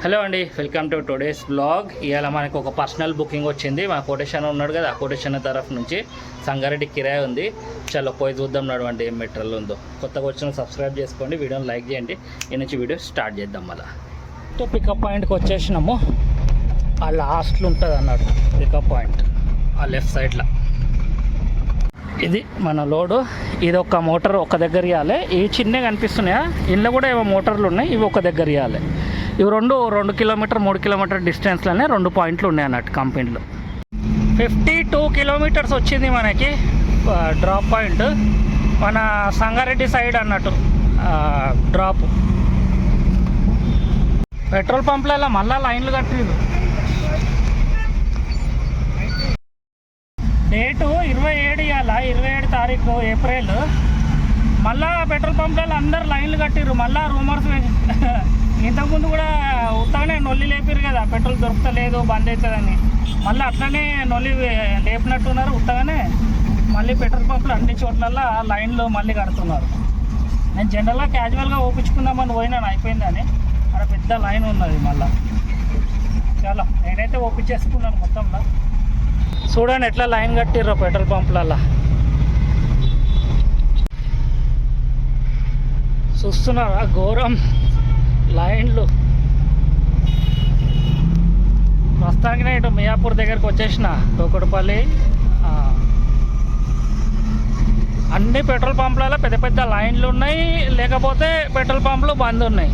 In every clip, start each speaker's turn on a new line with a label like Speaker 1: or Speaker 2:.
Speaker 1: Hello అండి, welcome to today's blog. ఇవాళ మనకు ఒక పర్సనల్ బుకింగ్ వచ్చింది. మా కోటేషన్ ఉన్నాడు కదా, ఆ కోటేషన్ తరఫు నుంచి సంగారెడ్డి కిరాయి ఉంది. చలో పోయి చూద్దాం నడవండి ఏం మెటీరియల్ ఉందో. కొత్తగా వచ్చిన సబ్స్క్రైబ్ చేసుకోండి, వీడియోని లైక్ చేయండి. ఈ నుంచి వీడియో స్టార్ట్ చేద్దాం. మళ్ళీ పికప్ పాయింట్కి వచ్చేసినాము. ఆ లాస్ట్లో ఉంటుంది అన్నాడు పికప్ పాయింట్, ఆ లెఫ్ట్ సైడ్లో. ఇది మన లోడు. ఇది ఒక మోటార్ ఒక దగ్గర ఇవ్వాలి. ఇవి చిన్నగా కనిపిస్తున్నాయా, ఇంట్లో కూడా ఏవో మోటార్లు ఉన్నాయి, ఇవి ఒక దగ్గర ఇవ్వాలి. ఇవి 2 కిలోమీటర్ 3 కిలోమీటర్ డిస్టెన్స్లోనే 2 పాయింట్లు ఉన్నాయి అన్నట్టు కంపెనీలో. 52 కిలోమీటర్స్ వచ్చింది మనకి డ్రాప్ పాయింట్. మన సంగారెడ్డి సైడ్ అన్నట్టు డ్రాప్. పెట్రోల్ పంపులలో మళ్ళీ లైన్లు కట్టిరు. డేటు 27 ఇవాళ, 27 తారీఖు ఏప్రిల్. మళ్ళీ పెట్రోల్ పంపులలో అందరు లైన్లు కట్టిరు. మళ్ళీ రూమర్స్ ఇంతకుముందు కూడా ఉత్తగానే నొల్లి లేపారు కదా, పెట్రోల్ దొరుకుతలేదు బంద్ అవుతుందని. మళ్ళీ అట్లనే నొల్లి లేపినట్టున్నారు ఉత్తగానే. మళ్ళీ పెట్రోల్ పంపులు అన్ని చోట్ల లైన్లు మళ్ళీ కడుతున్నారు. నేను జనరల్గా క్యాజువల్గా ఓపించుకుందామని పోయినాను, అయిపోయిందని. అక్కడ పెద్ద లైన్ ఉన్నది మళ్ళీ. చాలా నేనైతే ఓపించేసుకున్నాను మొత్తంలో. చూడండి ఎట్లా లైన్ కట్టిర్రో పెట్రోల్ పంపులలో. చూస్తున్నారా ఘోరం లైన్లు. ప్రస్తుతానికి ఇటు మియాపూర్ దగ్గరకు వచ్చేసిన, కోకటపల్లి. అన్ని పెట్రోల్ పంపులలో పెద్ద పెద్ద లైన్లు ఉన్నాయి, లేకపోతే పెట్రోల్ పంపులు బంద్ ఉన్నాయి.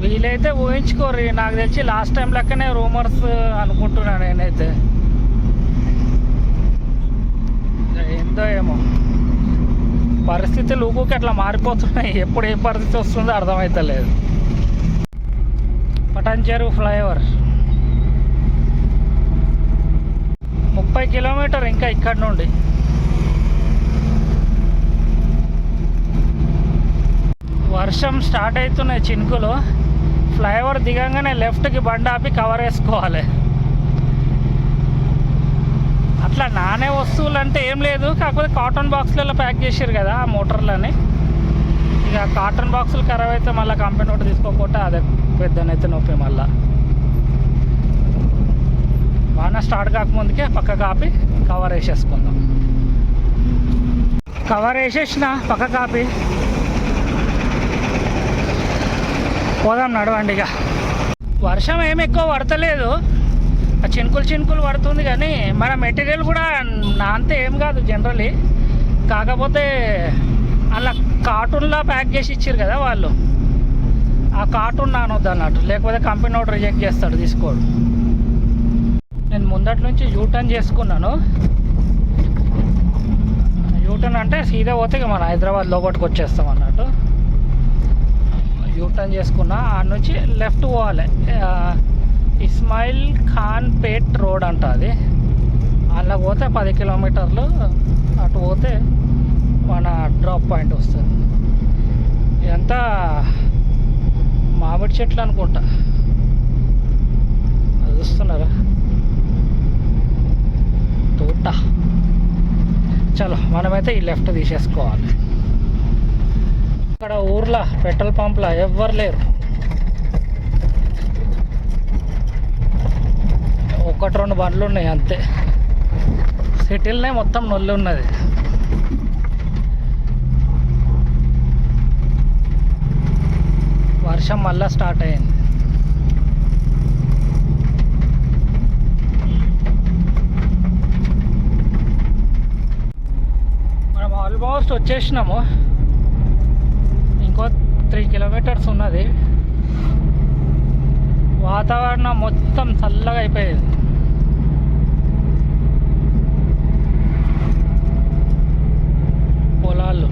Speaker 1: వీలైతే ఊహించుకోరు. నాకు తెలిసి లాస్ట్ టైం లెక్కనే రూమర్స్ అనుకుంటున్నాను నేనైతే. ఏందో ఏమో పరిస్థితులు ఊరికి అట్లా మారిపోతున్నాయి. ఎప్పుడు ఏం పరిస్థితి వస్తుందో అర్థమవుతలేదు. పటాన్చెరు ఫ్లైఓవర్ 30 కిలోమీటర్ ఇంకా ఇక్కడ నుండి. వర్షం స్టార్ట్ అవుతున్నాయి చినుకులు. ఫ్లైఓవర్ దిగంగానే లెఫ్ట్కి బండి ఆపి కవర్ వేసుకోవాలి. అట్లా నానే వస్తువులు అంటే ఏం లేదు, కాకపోతే కాటన్ బాక్స్లలో ప్యాక్ చేసారు కదా ఆ మోటార్లని. ఇక కాటన్ బాక్సులు ఖరాబ్ అయితే మళ్ళీ కంపెనీ ఒకటి తీసుకోకపోతే అదే పెద్దనైతే నొప్పి. మళ్ళీ వాన స్టార్ట్ కాకముందుకే పక్క కాపి కవర్ వేసేసుకుందాం. కవర్ వేసేసిన పక్క కాపి పోదాం నడవండి. ఇక వర్షం ఏమి ఎక్కువ పడతలేదు, చినుకులు పడుతుంది. కానీ మన మెటీరియల్ కూడా అంతే ఏం కాదు జనరలీ. కాకపోతే అలా కార్టూన్లా ప్యాక్ చేసి ఇచ్చారు కదా వాళ్ళు, ఆ కార్టూన్ నానొద్దు అన్నట్టు, లేకపోతే కంపెనీ ఒకటి రిజెక్ట్ చేస్తాడు, తీసుకోడు. నేను ముందటి నుంచి యూటర్న్ చేసుకున్నాను. యూటర్న్ అంటే సీదా పోతే ఇక మన హైదరాబాద్ లోపలికి వచ్చేస్తాం అన్నట్టు. యూటర్న్ చేసుకున్నా, ఆ నుంచి లెఫ్ట్ పోవాలి. ఇస్మాయిల్ ఖాన్ పేట్ రోడ్ అంట అది. అలా పోతే 10 కిలోమీటర్లు అటు పోతే మన డ్రాప్ పాయింట్ వస్తుంది. ఇదంతా మామిడి చెట్లు అనుకుంటా, అది చూస్తున్నారా తోట. చలో మనమైతే ఈ లెఫ్ట్ తీసేసుకోవాలి. ఇక్కడ ఊర్లో పెట్రోల్ పంప్లో ఎవ్వరు లేరు. 1-2 బండ్లు ఉన్నాయి అంతే. సిటీలనే మొత్తం నొల్లి ఉన్నది. వర్షం మళ్ళా స్టార్ట్ అయింది. మనం ఆల్మోస్ట్ వచ్చేసినాము. ఇంకో 3 కిలోమీటర్స్ ఉన్నది. వాతావరణం మొత్తం చల్లగా అయిపోయింది. పొలాలు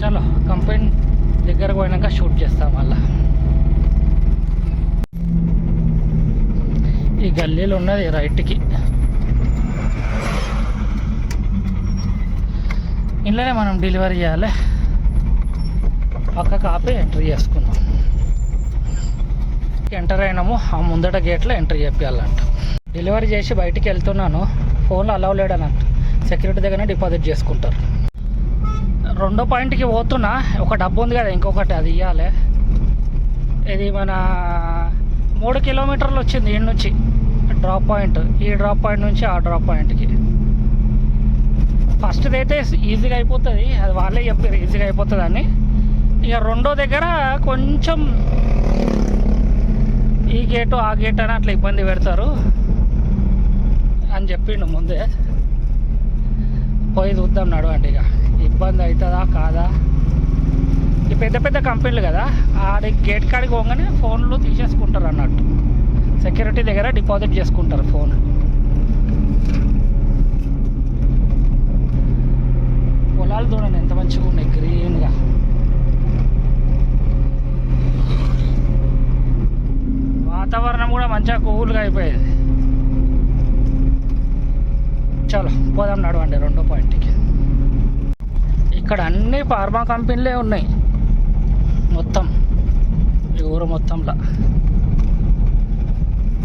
Speaker 1: చలో కంపెనీ దగ్గరకు పోయినాక షూట్ చేస్తాం. మళ్ళా ఈ గల్లీలో ఉన్నది రైట్కి. ఇంట్లోనే మనం డెలివరీ చేయాలి. పక్క కాపీ ఎంట్రీ చేసుకుందాం. ఎంటర్ అయినాము, ఆ ముందట గేట్లో ఎంట్రీ చేయాలంట. డెలివరీ చేసి బయటికి వెళ్తున్నాను, ఫోన్లో అలవ్ లేడనంట. సెక్యూరిటీ దగ్గరనే డిపాజిట్ చేసుకుంటారు. రెండో పాయింట్కి పోతున్నా. ఒక డబ్బు ఉంది కదా, ఇంకొకటి అది ఇవ్వాలి. ఇది మన 3 కిలోమీటర్లు వచ్చింది ఈ నుంచి డ్రాప్ పాయింట్. ఈ డ్రాప్ పాయింట్ నుంచి ఆ డ్రాప్ పాయింట్కి. ఫస్ట్ది అయితే ఈజీగా అయిపోతుంది, అది వాళ్ళే చెప్పారు ఈజీగా అయిపోతుంది అని. ఇక రెండో దగ్గర కొంచెం ఈ గేటు ఆ గేట్ అని అట్లా ఇబ్బంది పెడతారు అని చెప్పిండు ముందే. పోయి చూద్దాం నడవండి. ఇక ఇబ్బంది అవుతుందా కాదా. ఈ పెద్ద పెద్ద కంపెనీలు కదా, ఆడి గేట్ కాడికి పోగానే ఫోన్లు తీసేసుకుంటారు అన్నట్టు. సెక్యూరిటీ దగ్గర డిపాజిట్ చేసుకుంటారు ఫోన్. పొలాలు చూడండి ఎంత మంచిగా ఉన్నాయి, గ్రీన్గా. వాతావరణం కూడా మంచిగా కూల్గా అయిపోయేది. చలో పోదాం నడవండి రెండో పాయింట్కి. ఇక్కడ అన్ని ఫార్మా కంపెనీలే ఉన్నాయి మొత్తం ఈ ఊరు మొత్తంలో.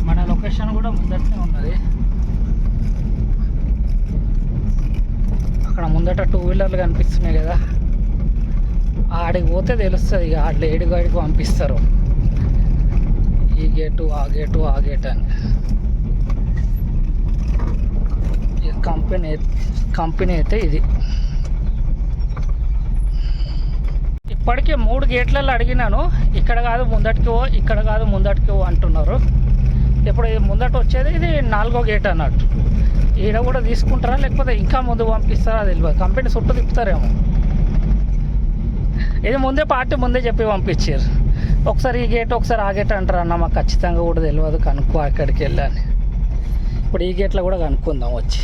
Speaker 1: మన లొకేషన్ కూడా ముందటనే ఉన్నది. అక్కడ ముందట 2 వీలర్లు కనిపిస్తున్నాయి కదా, ఆడికి పోతే తెలుస్తుంది. ఇక ఆ లేడీ గాడికి పంపిస్తారు ఈ గేటు ఆ గేటు ఆ గేట్ అని. కంపెనీ అయితే ఇది. ఇప్పటికే 3 గేట్లలో అడిగినాను. ఇక్కడ కాదు ముందటికి పో, ఇక్కడ కాదు ముందటికి పో అంటున్నారు. ఇప్పుడు ఇది ముందట వచ్చేది ఇది 4వ గేట్ అన్నట్టు. ఈడ కూడా తీసుకుంటారా లేకపోతే ఇంకా ముందు పంపిస్తారా తెలియదు. కంపెనీ చుట్టూ తిప్పుతారేమో. ఇది ముందే పార్టీ ముందే చెప్పి పంపించారు. ఒకసారి ఈ గేట్ ఒకసారి ఆ గేట్ అంటారు అన్న, మాకు ఖచ్చితంగా కూడా తెలియదు, కనుక్కో అక్కడికి వెళ్ళాను. ఇప్పుడు ఈ గేట్లో కూడా కనుక్కుందాం వచ్చి.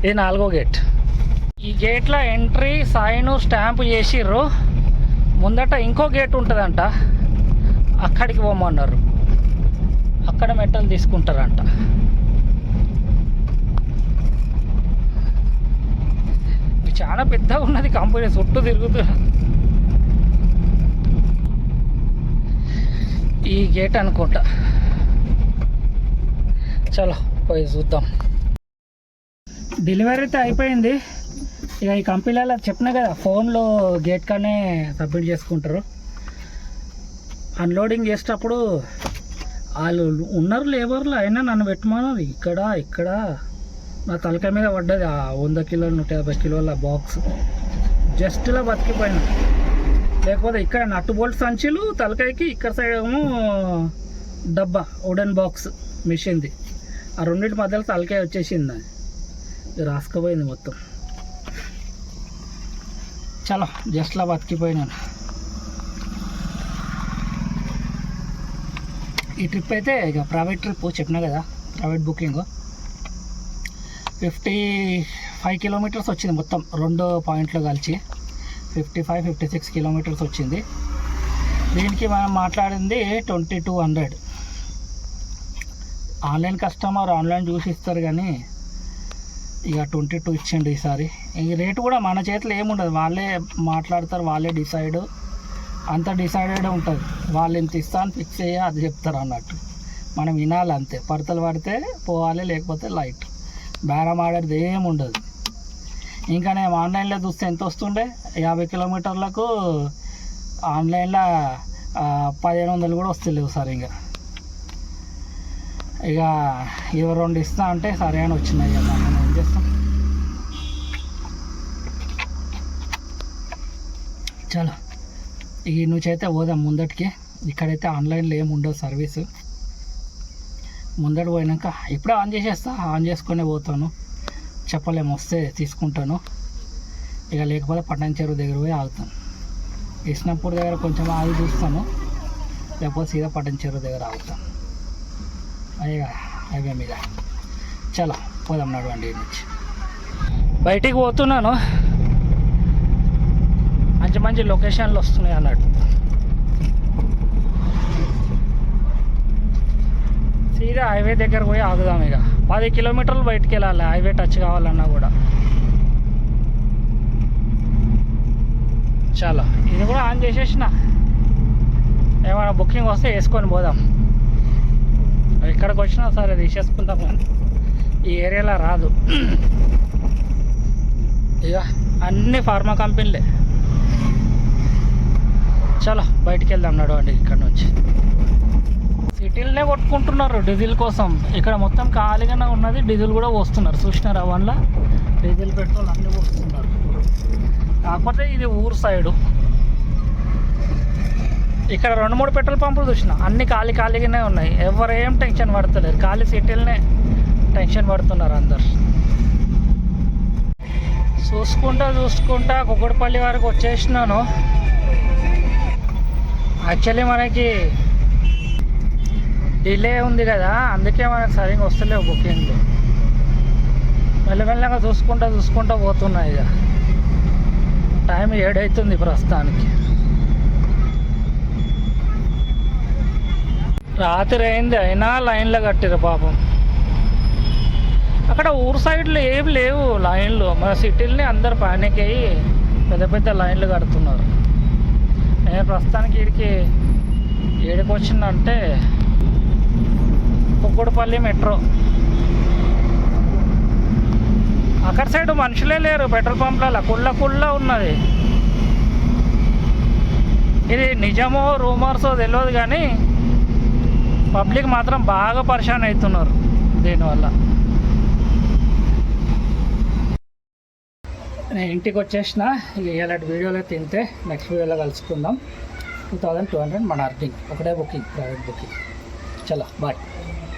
Speaker 1: ఇది 4వ గేట్. ఈ గేట్లో ఎంట్రీ సైన్ స్టాంపు చేసిర్రు. ముందట ఇంకో గేట్ ఉంటుందంట, అక్కడికి పోమన్నారు. అక్కడ మెట్టలు తీసుకుంటారంట. చాలా పెద్దగా ఉన్నది కంపెనీ, చుట్టూ తిరుగుతూ. ఈ గేట్ అనుకుంటా. చలో పోయి చూద్దాం. డెలివరీ అయితే అయిపోయింది. ఇక ఈ కంపెనీలలో చెప్పినా కదా, ఫోన్లో గేట్ కానే సబ్మిట్ చేసుకుంటారు. అన్లోడింగ్ చేసేటప్పుడు వాళ్ళు ఉన్నారు లేబర్లు, అయినా నన్ను పెట్టమన్నారు. ఇక్కడ నా తలకాయ మీద పడ్డది ఆ 100 కిలోలు 150 కిలోల బాక్స్. జస్ట్ ఇలా బతికిపోయినా. లేకపోతే ఇక్కడ నట్టు బోల్ట్ సంచులు తలకాయకి, ఇక్కడ సైడ్ ఏమో డబ్బా వుడెన్ బాక్స్ మిషన్ది. ఆ రెండింటి మధ్యలో తలకాయ వచ్చేసింది, అది రాసుకుపోయింది మొత్తం. చలో జస్ట్లా బతికిపోయినాను. ఈ ట్రిప్ అయితే ఇక ప్రైవేట్ ట్రిప్ చెప్పినా కదా, ప్రైవేట్ బుకింగ్. 55 కిలోమీటర్స్ వచ్చింది మొత్తం 2 పాయింట్లు కలిసి. 55-56 కిలోమీటర్స్ వచ్చింది. దీనికి మనం మాట్లాడింది 2200. ఆన్లైన్ కస్టమర్ ఆన్లైన్ చూసి ఇస్తారు కానీ ఇక 22 ఇచ్చిండు ఈసారి. ఈ రేటు కూడా మన చేతిలో ఏముండదు, వాళ్ళే మాట్లాడతారు, వాళ్ళే డిసైడ్, అంతా డిసైడెడ్ ఉంటుంది. వాళ్ళు ఇంత ఇస్తాను ఫిక్స్ అయ్యా అది చెప్తారు అన్నట్టు. మనం వినాలి అంతే. పడతలు పడితే పోవాలి, లేకపోతే లైట్. బేరం ఆడేది ఏముండదు. ఇంకా నేను ఆన్లైన్లో చూస్తే ఎంత వస్తుండే, 50 కిలోమీటర్లకు ఆన్లైన్లో 1500 కూడా వస్తలేవు సార్. ఇక 22 ఇస్తా అంటే సరే అని వచ్చినాయి కదా, మనం ఏం చేస్తాం. చలో ఈ నుంచి అయితే పోదాం ముందటికి. ఇక్కడైతే ఆన్లైన్లో ఏమి ఉండవు సర్వీసు. ముందట పోయినాక ఇప్పుడే ఆన్ చేసేస్తా, ఆన్ చేసుకునే పోతాను. చెప్పలేము, వస్తే తీసుకుంటాను. ఇక లేకపోతే పట్టణ చెరువు దగ్గర పోయి ఆగుతాను. కృష్ణపూర్ దగ్గర కొంచెం ఆగి చూస్తాను, లేకపోతే సీదా పట్టణ చెరువు దగ్గర ఆగుతాను. అయ్యా హైవే మీద. చలో పోదాం నడవండి. నుంచి బయటికి పోతున్నాను. మంచి లొకేషన్లు వస్తున్నాయి అన్నట్టు. సీదా హైవే దగ్గర పోయి ఆగుదాం. ఇక 10 కిలోమీటర్లు బయటికి వెళ్ళాలి హైవే టచ్ కావాలన్నా కూడా. చాలా ఇది కూడా ఆన్ చేసేసిన. ఏమైనా బుకింగ్ వస్తే వేసుకొని పోదాం. ఎక్కడికి వచ్చినా సరే తీసేసుకుంటాం, కానీ ఈ ఏరియాలో రాదు.
Speaker 2: ఇక అన్ని ఫార్మా కంపెనీలే. చలో బయటికి వెళ్దాం నడవండి. ఇక్కడ నుంచి సిటీలనే కొట్టుకుంటున్నారు డీజిల్ కోసం. ఇక్కడ మొత్తం ఖాళీగానే ఉన్నది, డీజిల్ కూడా పోస్తున్నారు. చూసినారు అవన్లా డీజిల్ పెట్రోల్ అన్నీ పోస్తున్నారు. కాకపోతే ఇది ఊరు సైడు. ఇక్కడ 2-3 పెట్రోల్ పంపులు చూసిన, అన్ని ఖాళీగానే ఉన్నాయి. ఎవరు ఏం టెన్షన్ పడతలేరు, ఖాళీ సిటీలనే టెన్షన్ పడుతున్నారు అందరు. చూసుకుంటా కుక్కడపల్లి వరకు వచ్చేసినాను. యాక్చువల్లీ మనకి డిలే ఉంది కదా, అందుకే మనకు సరిగ్గా వస్తలేవు బుకింగ్లు. మెల్లమెల్లగా చూసుకుంటా పోతున్నాయి. ఇక టైం 7 అవుతుంది ప్రస్తుతానికి. రాత్రి అయింది అయినా లైన్లో కట్టిరు పాపం. అక్కడ ఊరు సైడ్లో ఏమి లేవు లైన్లు. మన సిటీలని అందరు పానిక్ అయ్యి పెద్ద లైన్లు కడుతున్నారు. నేను ప్రస్తుతానికి ఏడికి వచ్చిందంటే కుక్కడపల్లి మెట్రో. అక్కడ సైడ్ మనుషులే లేరు పెట్రోల్ పంప్లలో, కుళ్ళ ఉన్నది. ఇది నిజమో రూమర్సో తెలియదు కానీ పబ్లిక్ మాత్రం బాగా పరిశాన్ అవుతున్నారు దీనివల్ల. నేను ఇంటికి వచ్చేసిన. ఇక ఇలాంటి వీడియోలో తింటే నెక్స్ట్ వీడియోలో కలుసుకుందాం. 2200 మన అర్నింగ్, ఒకటే బుకింగ్, ప్రైవేట్ బుకింగ్. చలో బాయ్.